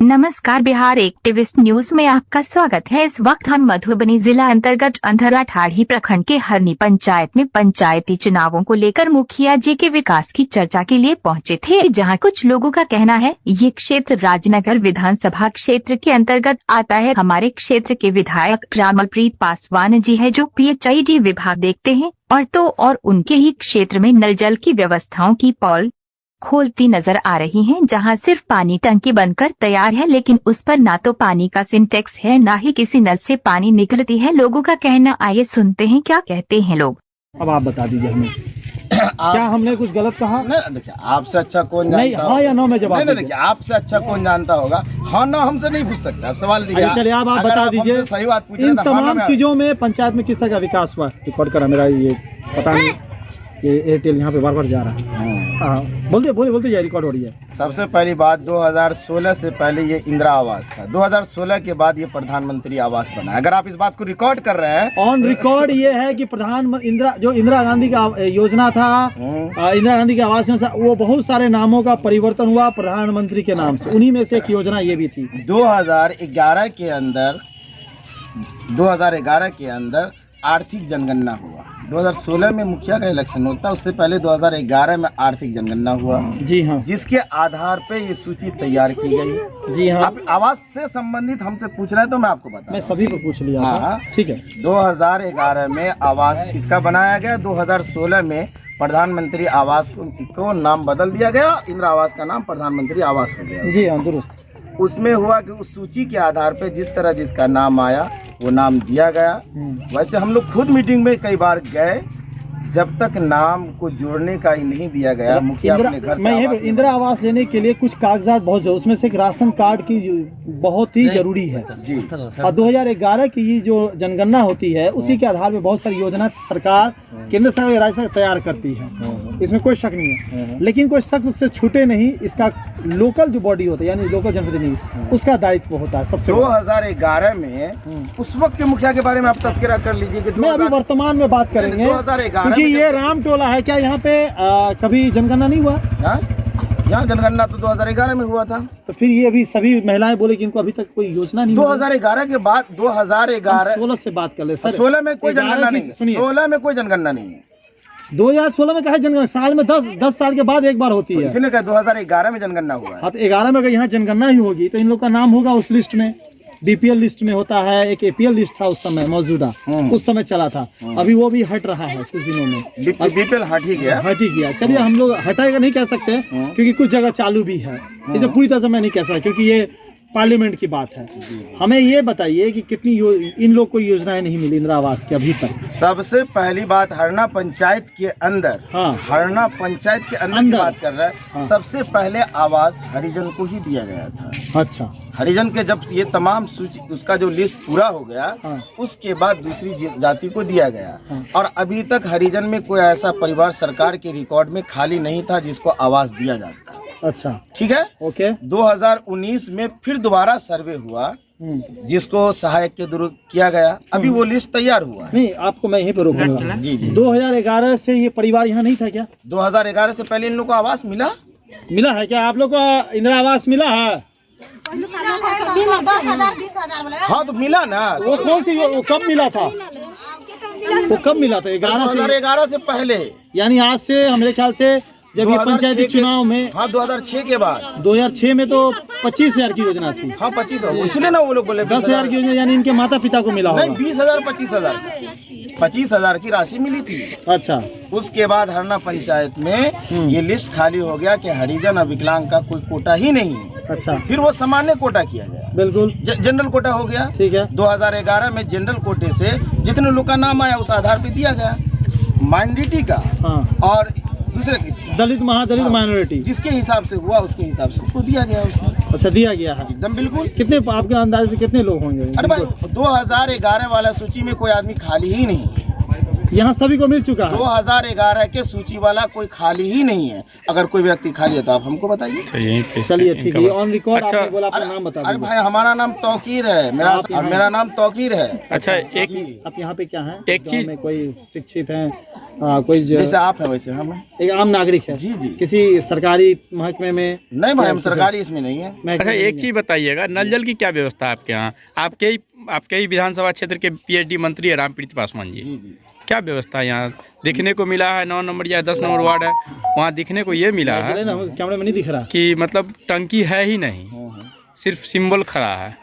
नमस्कार, Bihar activist news में आपका स्वागत है। इस वक्त हम मधुबनी जिला अंतर्गत अंधरा ठाड़ी प्रखंड के हरनी पंचायत में पंचायती चुनावों को लेकर मुखिया जी के विकास की चर्चा के लिए पहुंचे थे, जहां कुछ लोगों का कहना है ये क्षेत्र राजनगर विधानसभा क्षेत्र के अंतर्गत आता है। हमारे क्षेत्र के विधायक रामलप्रीत पासवान जी है जो PHID विभाग देखते हैं और उनके ही क्षेत्र में नल जल की व्यवस्थाओं की पॉल खोलती नजर आ रही हैं, जहां सिर्फ पानी टंकी बनकर तैयार है, लेकिन उस पर ना तो पानी का सिंटेक्स है ना ही किसी नल से पानी निकलती है। लोगों का कहना, आइए सुनते हैं क्या कहते हैं लोग। अब आप बता दीजिए हमें क्या हमने कुछ गलत कहा? नहीं, देखिए आपसे अच्छा कौन जानता नहीं, हाँ या नो में जवाब नहीं, देखिए आपसे अच्छा कौन जानता होगा। हाँ ना हमसे नहीं पूछ सकते, आप सवाल दीजिए। चलिए आप बता दीजिए सही बात पूछ इन तमाम चीजों में पंचायत में किस तरह का विकास हुआ। रिकॉर्ड करा मेरा ये पता नहीं, ये एयरटेल यहाँ पे बार बार जा रहा है। बोलते जाए, रिकॉर्ड हो रही है। सबसे पहली बात 2016 से पहले ये इंदिरा आवास था, 2016 के बाद ये प्रधानमंत्री आवास बना। अगर आप इस बात को रिकॉर्ड कर रहे हैं, ऑन रिकॉर्ड ये है कि इंदिरा गांधी का योजना था, इंदिरा गांधी के आवास योजना, वो बहुत सारे नामों का परिवर्तन हुआ प्रधानमंत्री के नाम से, उन्हीं में से एक योजना ये भी थी। 2011 के अंदर आर्थिक जनगणना हुआ। 2016 में मुखिया का इलेक्शन होता, उससे पहले 2011 में आर्थिक जनगणना हुआ। जी हाँ, जिसके आधार पे ये सूची तैयार की गई। जी हाँ, आप आवास से संबंधित हमसे पूछ रहे हैं तो मैं आपको बता, मैं सभी को पूछ लिया। हाँ, ठीक है। 2011 में आवास इसका बनाया गया, 2016 में प्रधानमंत्री आवास को नाम बदल दिया गया, इंदिरा आवास का नाम प्रधानमंत्री आवास हो गया। जी हाँ, दुरुस्त। उसमें हुआ कि उस सूची के आधार पे जिस तरह जिसका नाम आया वो नाम दिया गया। वैसे हम लोग खुद मीटिंग में कई बार गए, जब तक नाम को जोड़ने का ही नहीं दिया गया, मुखिया अपने घर से इंदिरा आवास लेने के लिए कुछ कागजात बहुत जरूरी, उसमें से एक राशन कार्ड की बहुत ही जरूरी है जी। और 2011 की ये जो जनगणना होती है उसी के आधार पे बहुत सारी योजना सरकार, केंद्र सरकार, राज्य सरकार तैयार करती है, इसमें कोई शक नहीं है। लेकिन कोई शख्स उससे छूटे नहीं, इसका लोकल जो बॉडी होता है यानी लोकल जनप्रतिनिधि, उसका दायित्व होता है सबसे। 2011 में उस वक्त के मुखिया के बारे में आप तस्करा कर लीजिए कि मैं अभी वर्तमान में बात करेंगे, 2011 क्योंकि ये राम टोला है। क्या यहाँ पे कभी जनगणना नहीं हुआ? यहाँ जनगणना तो 2011 में हुआ था। तो फिर ये अभी सभी महिलाएं बोले कि इनको अभी तक कोई योजना नहीं। 2011 के बाद 2016 से बात कर ले सर। 16 में कोई जनगणना नहीं, 16 में कोई जनगणना नहीं है। 2016 में कहा जनगणना साल में 10 साल के बाद एक बार होती है। इसने कहा 2011 में जनगणना हुआ है। हाँ, तो 11 में अगर यहाँ जनगणना ही होगी तो इन लोग का नाम होगा उस लिस्ट में। BPL लिस्ट में होता है, एक APL लिस्ट था उस समय मौजूदा, उस समय चला था। अभी वो भी हट रहा है कुछ दिनों में। BPL हट ही गया। चलिए हम लोग हटाएगा नहीं कह सकते, क्योंकि कुछ जगह चालू भी है, इसे पूरी तरह से मैं नहीं कह सकता, क्योंकि ये पार्लियामेंट की बात है। हमें ये बताइए कि कितनी इन लोग को योजनाएं नहीं मिली इंदिरा आवास की अभी तक। सबसे पहली बात हरना पंचायत के अंदर, हरना पंचायत के अंदर की बात कर रहा है। सबसे पहले आवास हरिजन को ही दिया गया था। अच्छा, हरिजन के जब ये तमाम सूची उसका जो लिस्ट पूरा हो गया, उसके बाद दूसरी जाति को दिया गया। और अभी तक हरिजन में कोई ऐसा परिवार सरकार के रिकॉर्ड में खाली नहीं था जिसको आवास दिया जाता। अच्छा, ठीक है, ओके। 2019 में फिर दोबारा सर्वे हुआ, जिसको सहायक के द्वारा किया गया। अभी वो लिस्ट तैयार हुआ है। नहीं, आपको मैं यहीं पे रोकूंगा। जी। 2011 से ये परिवार यहाँ नहीं था क्या? 2011 से पहले इन लोगों को आवास मिला है क्या? आप लोग को इंदिरा आवास मिला है? 10,000 20,000 हाँ, तो मिला ना। वो कौन सी, वो कब मिला था? वो कब मिला था? 2011 से पहले, यानी आज से मेरे ख्याल से जब ये पंचायती चुनाव में। हाँ, 2006 के बाद। 2006 में तो 25,000 की योजना थी। हाँ, 25,000, इसलिए ना वो लोग बोले 10,000 की योजना, यानी इनके माता पिता को मिला होगा। नहीं, 20,000 25,000 की राशि मिली थी। अच्छा, उसके बाद हरना पंचायत में ये लिस्ट खाली हो गया कि हरिजन और विकलांग का कोई कोटा ही नहीं है। अच्छा, फिर वो सामान्य कोटा किया गया, बिल्कुल जनरल कोटा हो गया। ठीक है। 2011 में जनरल कोटे से जितने लोग का नाम आया उस आधार पे दिया गया, माइनॉरिटी का। और दूसरे किसी दलित, महादलित, माइनॉरिटी, जिसके हिसाब से हुआ उसके हिसाब से उसको दिया गया उसमें। अच्छा, दिया गया है एकदम बिल्कुल। कितने आपके अंदाज से कितने लोग होंगे? अरे भाई, 2011 वाला सूची में कोई आदमी खाली ही नहीं। यहाँ सभी को मिल चुका है। 2011 के सूची वाला कोई खाली ही नहीं है। अगर कोई व्यक्ति खाली है तो आप हमको बताइए। चलिए ठीक है, ऑन रिकॉर्ड अच्छा, आपने बोला, अपना नाम बता अरे दीजिए। भाई हमारा नाम तौकीर है, मेरा नाम तौकीर है। अच्छा, जी, आप यहाँ पे क्या है? एक चीज में कोई शिक्षित हैं, कोई जैसे आप हैं वैसे हम हैं। एक आम नागरिक है। जी जी। किसी सरकारी महकमे में? नहीं भाई, हम सरकारी इसमें नहीं है। अच्छा, एक चीज बताइएगा, नल जल की क्या व्यवस्था है आपके यहाँ? आपके ही विधानसभा क्षेत्र के पीएचडी मंत्री है रामप्रीत पासवान जी। जी जी। क्या व्यवस्था है यहाँ दिखने को मिला है? 9 नंबर या 10 नंबर वार्ड है, वहाँ दिखने को ये मिला है कैमरे में नहीं दिख रहा कि मतलब टंकी है ही नहीं, सिर्फ सिंबल खड़ा है।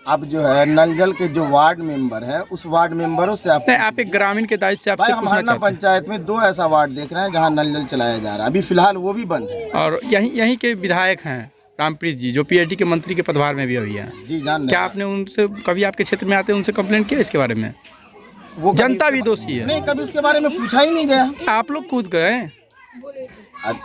अब जो है नल जल के जो वार्ड मेंबर है, उस वार्ड मेंबरों से नहीं, आप एक ग्रामीण के दायित्व से आपसे भाई पूछना हमारा चाहते हैं। पंचायत में 2 ऐसा वार्ड देख रहे हैं जहाँ नल जल चलाया जा रहा है। अभी फिलहाल वो भी बंद है। और यहीं के विधायक हैं रामप्रीत जी, जो पीएचडी के मंत्री के पदभार में भी अभी हैं। जी जान। क्या आपने उनसे कभी, आपके क्षेत्र में आते हैं, उनसे कंप्लेंट किया इसके बारे में? वो जनता भी दोषी है। नहीं, कभी उसके बारे में पूछा ही नहीं गया। आप लोग कूद गए।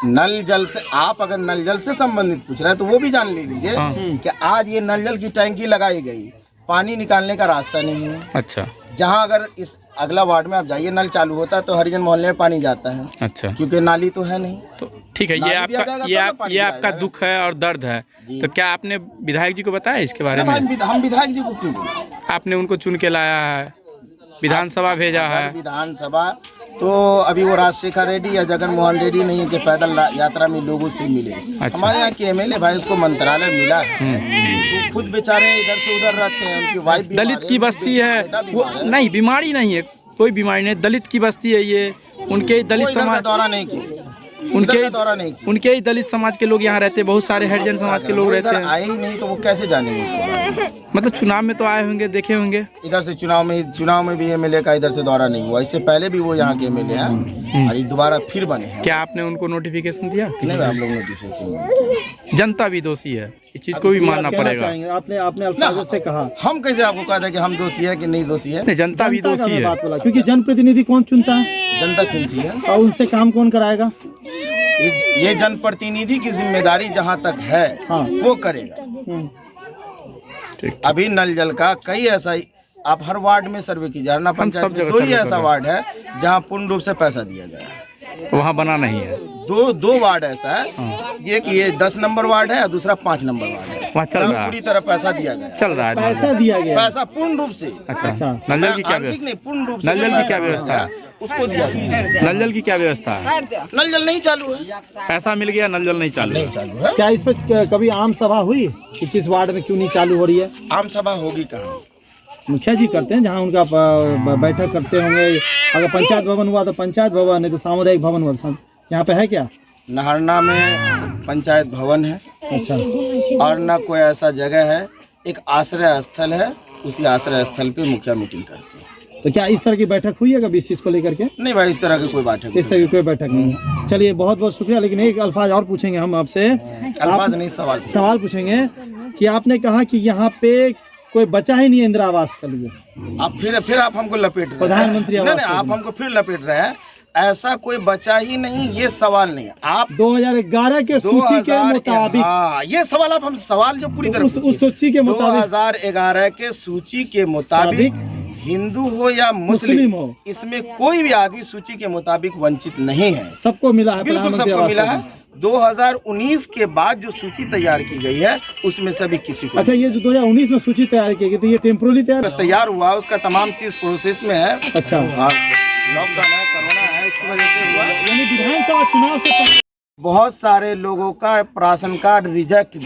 नल जल से, आप अगर नल जल से संबंधित पूछ रहे हैं तो वो भी जान लीजिए हाँ। कि आज ये नल जल की टैंकी लगाई गई, पानी निकालने का रास्ता नहीं है। अच्छा जहाँ अगर इस अगला वार्ड में आप जाइए, नल चालू होता है तो हरिजन मोहल्ले में पानी जाता है, अच्छा, क्योंकि नाली तो है नहीं। तो ठीक है, ये नाली दिया आपका जाएगा ये तब ना आप पानी ये दिया आपका जाएगा। दुख है और दर्द है, तो क्या आपने विधायक जी को बताया इसके बारे में? हम विधायक जी को क्यों बोलें? आपने उनको चुन के लाया है, विधानसभा भेजा है। विधानसभा तो अभी वो राजशेखर रेड्डी या जगन मोहन रेड्डी नहीं है कि पैदल यात्रा में लोगों से मिले। अच्छा। हमारे यहाँ के एमएलए भाई, उसको मंत्रालय मिला है, तो खुद बेचारे इधर से उधर रहते हैं। उनकी वाइफ दलित की बस्ती है वो, नहीं बीमारी नहीं है, कोई बीमारी नहीं, दलित की बस्ती है ये। उनके दलित समाज दौरा नहीं किया, उनके दौरा नहीं किया। उनके ही दलित समाज के लोग यहाँ रहते हैं, बहुत सारे हरिजन समाज के लोग रहते इधर हैं। आए ही नहीं तो वो कैसे जानेंगे इसके बारे में? मतलब चुनाव में तो आए होंगे, देखे होंगे। इधर से चुनाव में भी एमएलए का इधर से दौरा नहीं हुआ। इससे पहले भी वो यहाँ के एमएलए हैं और ये दोबारा फिर बने हैं। क्या आपने उनको नोटिफिकेशन दिया? नहीं, हम लोग नोटिफिकेशन। जनता भी दोषी है, इस चीज को भी मानना पड़ेगा। आपने अल्फाजों से कहा, हम कैसे आपको कहा था कि हम दोषी है कि नहीं दोषी है? नहीं, जनता भी दोषी है। बात बोला, क्योंकि जनप्रतिनिधि कौन चुनता है? जनता चुनती है और उनसे काम कौन कराएगा? ये जनप्रतिनिधि की जिम्मेदारी जहाँ तक है हाँ। वो करेगा। अभी नल जल का कई ऐसा आप हर वार्ड में सर्वे कीजिए। हरना पंचायत में 2 ही ऐसा वार्ड है जहाँ पूर्ण रूप से पैसा दिया गया है, वहाँ बना नहीं है। दो वार्ड ऐसा है, ये कि ये 10 नंबर वार्ड है और दूसरा 5 नंबर वार्ड है। वहाँ चल रहा है, पूरी तरह पैसा दिया गया है। चल रहा है पैसा दिया गया, पैसा पूर्ण रूप से। अच्छा, नल जल की क्या आंशिक व्यवस्था? नहीं, पूर्ण रूप से। नल जल की क्या व्यवस्था है? उसको दिया गया। नल जल की क्या व्यवस्था है? नल जल नहीं चालू है, पैसा मिल गया, नल जल नहीं चालू है। नहीं चालू है। क्या इस पर कभी आम सभा हुई कि किस वार्ड में क्यों नहीं चालू हो रही है? आम सभा होगी कहाँ? मुखिया जी करते हैं, जहाँ उनका बैठक करते होंगे। अगर पंचायत भवन हुआ तो पंचायत भवन, नहीं तो सामुदायिक भवन हुआ। सब यहाँ पे है क्या? नहरना में पंचायत भवन है, अच्छा, और न कोई ऐसा जगह है। एक आश्रय स्थल है, उसी आश्रय स्थल पे मुखिया मीटिंग करती है। तो क्या इस तरह की बैठक हुई है कभी इस चीज़ को लेकर के? नहीं भाई, इस तरह की कोई बैठक इस तरह की कोई बैठक नहीं है। चलिए, बहुत बहुत शुक्रिया। लेकिन एक अल्फाज और पूछेंगे हम आपसे, अल्फाज नहीं, सवाल पूछेंगे कि आपने कहा कि यहाँ पे कोई बचा ही नहीं है इंदिरा आवास के लिए। आप फिर आप हमको लपेट रहे हैं। प्रधानमंत्री आवास नहीं, आप हमको फिर लपेट रहे हैं। ऐसा कोई बचा ही नहीं, ये सवाल नहीं है। आप 2011 के सूची के मुताबिक, हाँ, ये सवाल आप हम सवाल जो पूरी तरह उस सूची के मुताबिक 2011 के सूची के मुताबिक हिंदू हो या मुस्लिम हो, इसमें कोई भी आदमी सूची के मुताबिक वंचित नहीं है। सबको मिला है, बिल्कुल प्रधानमंत्री सबको आवास मिला है। योजना। 2019 के बाद जो सूची तैयार की गई है उसमें से अभी किसी को अच्छा, ये जो 2019 में सूची तैयार की गई थी, ये टेम्पोरली तैयार हुआ, उसका तमाम चीज प्रोसेस में है। अच्छा, हाँ, लॉकडाउन है, कोरोना है, उसकी वजह से हुआ। यानी विधानसभा चुनाव से पहले बहुत सारे लोगों का राशन कार्ड रिजेक्ट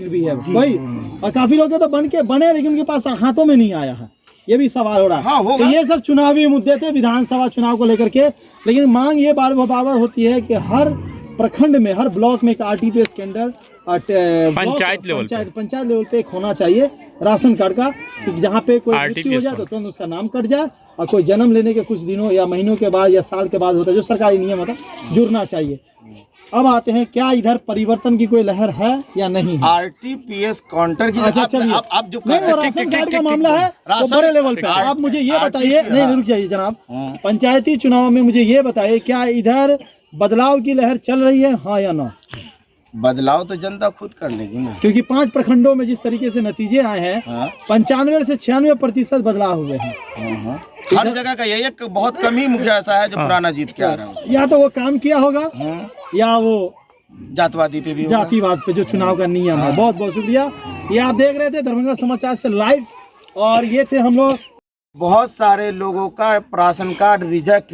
भी है वही, और काफी लोग तो बने लेकिन उनके पास हाथों में नहीं आया है। ये भी सवाल हो रहा है। हाँ, होगा। तो ये सब चुनावी मुद्दे थे विधानसभा चुनाव को लेकर के। लेकिन मांग ये बार बार होती है कि हर प्रखंड में, हर ब्लॉक में एक आरटीपीएस केंद्र पंचायत लेवल पे एक होना चाहिए राशन कार्ड का, कि जहाँ पे कोई मृत्यु हो जाए तो तुरंत उसका नाम कट जाए, और कोई जन्म लेने के कुछ दिनों या महीनों के बाद या साल के बाद होता है, जो सरकारी नियम होता है, जुड़ना चाहिए। अब आते हैं, क्या इधर परिवर्तन की कोई लहर है या नहीं है? आरटीपीएस काउंटर की। अच्छा, चलिए, आप जो नहीं, वो राशन कार्ड का मामला है तो बड़े लेवल पे। आप मुझे ये बताइए, नहीं रुक जाइए जनाब, पंचायती चुनाव में मुझे ये बताइए, क्या इधर बदलाव की लहर चल रही है, हाँ या ना? बदलाव तो जनता खुद कर लेगी ना। क्योंकि 5 प्रखंडों में जिस तरीके से नतीजे आए हैं, 95 से 96% बदलाव हुए हैं। हर जगह का यही एक बहुत कम ही मुखिया ऐसा है जो पुराना जीत के आ रहा है। या तो वो काम किया होगा या वो जातिवादी पे भी होगा। जातिवाद पे जो चुनाव का नियम है। बहुत बहुत शुक्रिया। ये आप देख रहे थे दरभंगा समाचार से लाइव, और ये थे हम लोग। बहुत सारे लोगों का राशन कार्ड रिजेक्ट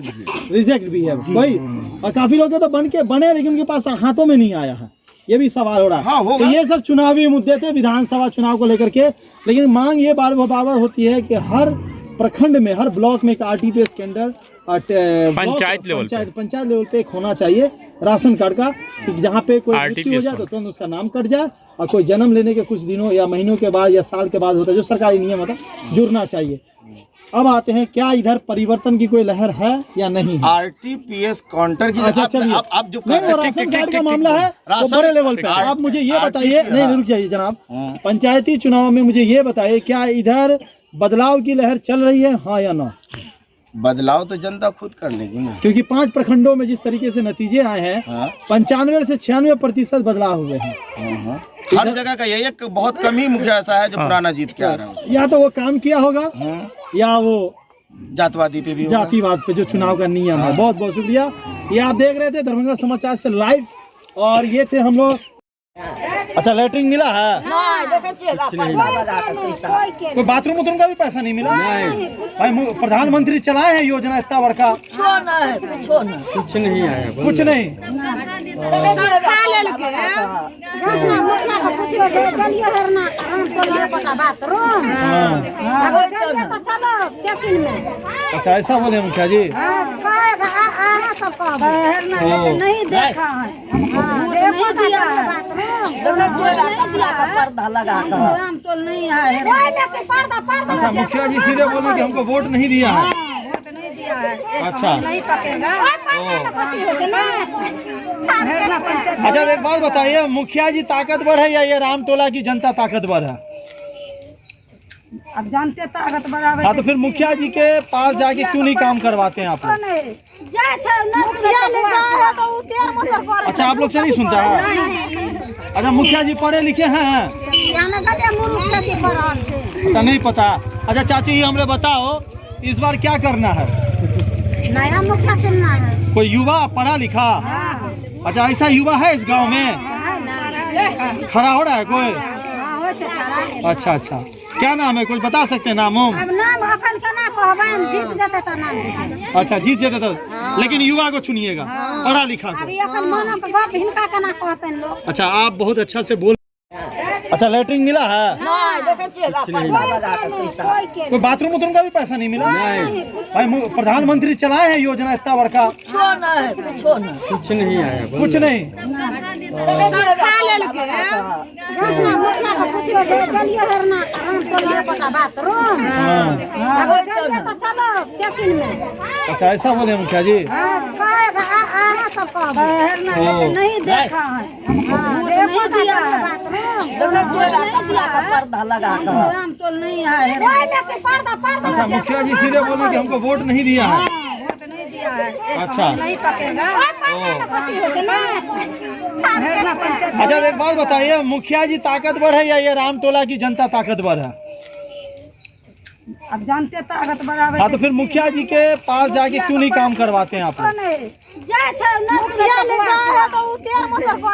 भी है वही, और काफी लोग तो बने लेकिन उनके पास हाथों में नहीं आया है। ये भी सवाल हो रहा है। हाँ, तो ये सब चुनावी मुद्दे थे विधानसभा चुनाव को लेकर के, लेकिन मांग ये बार बार होती है कि हर प्रखंड में, हर ब्लॉक में एक RTPS केंद्र पंचायत लेवल पे एक होना चाहिए राशन कार्ड का, जहाँ पे कोई मृत्यु हो जाए तो तुरंत उसका नाम कट जाए, और कोई जन्म लेने के कुछ दिनों या महीनों के बाद या साल के बाद होता है जो सरकारी नियम होता है, जुड़ना चाहिए। अब आते हैं, क्या इधर परिवर्तन की कोई लहर है या नहीं है? RTPS काउंटर की। अच्छा चलिए, आप जो नहीं वो राशन कार्ड का मामला है वो बड़े लेवल पे। आप मुझे ये बताइए, नहीं रुक जाइए जनाब, पंचायती चुनाव में मुझे ये बताइए, क्या इधर बदलाव की लहर चल रही है, हाँ या ना? बदलाव तो जनता खुद कर लेगी ना। क्योंकि 5 प्रखंडों में जिस तरीके से नतीजे आए हैं, 95 से 96% बदलाव हुए हैं। हर जगह का यही एक बहुत कम ही मुखिया ऐसा है जो पुराना जीत के आ रहा है। या तो वो काम किया होगा या वो जातिवादी पे भी होगा। जातिवाद पे जो चुनाव का नियम है। बहुत बहुत शुक्रिया। ये आप देख रहे थे दरभंगा समाचार से लाइव, और ये थे हम लोग। अच्छा, लेटरिन मिला है? कोई बाथरूम उथरूम का भी पैसा नहीं मिला? भाई प्रधानमंत्री चलाए हैं योजना इतना बड़का, कुछ नहीं आया। कुछ नहीं। अच्छा ऐसा बोले मुखिया जी? नहीं देखा अच्छा, मुखिया जी सीधे बोले कि हमको वोट नहीं दिया है। अच्छा अच्छा, एक बात बताइए, मुखिया जी ताकतवर है या ये रामटोला की जनता ताकतवर है? अब जानते ताकतवर। हाँ, तो फिर मुखिया जी के पास जाके क्यों नहीं काम करवाते हैं आप लोग? अच्छा, आप लोग से नहीं सुनता है? अच्छा, मुखिया जी पढ़े लिखे हैं? अच्छा, नहीं पता। अच्छा चाची, हमने बताओ इस बार क्या करना है? नया मुखिया चुनना है। कोई युवा पढ़ा लिखा? अच्छा, ऐसा युवा है इस गांव में? खड़ा हो रहा है कोई? अच्छा अच्छा, क्या नाम है, कुछ बता सकते हैं नाम? अब नाम अपन का ना कहबन, जीत जाते तो नाम। अच्छा, जीत जाते तो, लेकिन युवा को चुनिएगा, पढ़ा लिखा को। अभी अपन मानो के बाप हिनका का ना कहते हैं लोग। अच्छा, आप बहुत अच्छा से बोल। अच्छा, लेटरिन मिला है? कोई बाथरूम उथरूम का भी पैसा नहीं मिला? भाई प्रधानमंत्री चलाए हैं योजना इतना बड़का, कुछ नहीं आया। कुछ नहीं। अच्छा ऐसा बोले मुखिया जी? नहीं देखा अच्छा, मुखिया जी सीधे बोले कि हमको वोट नहीं दिया है। अच्छा अच्छा, एक बात बताइए, मुखिया जी ताकतवर है या ये रामटोला की जनता ताकतवर है? अब जानते ताकतवर। हाँ, तो फिर मुखिया जी के पास जाके क्यों नहीं काम करवाते हैं आप लोग?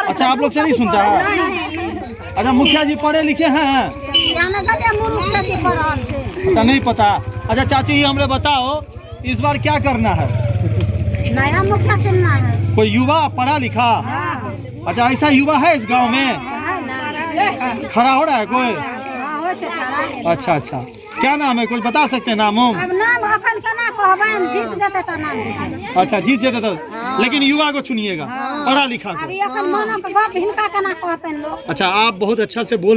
अच्छा, आप लोग से नहीं सुनता है? अच्छा, मुखिया जी पढ़े लिखे हैं? अच्छा, नहीं पता। अच्छा चाची, हमने बताओ इस बार क्या करना है? नया मुखिया चुनना है। कोई युवा पढ़ा लिखा? अच्छा, ऐसा युवा है इस गांव में? खड़ा हो रहा है कोई? अच्छा अच्छा, क्या नाम है, कुछ बता सकते हैं नाम? अब नाम अपन का ना कहबन, जीत जाते तो नाम। अच्छा, जीत जाते तो, लेकिन युवा को चुनिएगा, पढ़ा लिखा को। अभी अपन मानो के बाप हिनका का ना कहते हैं लोग। अच्छा, आप बहुत अच्छा से बोल।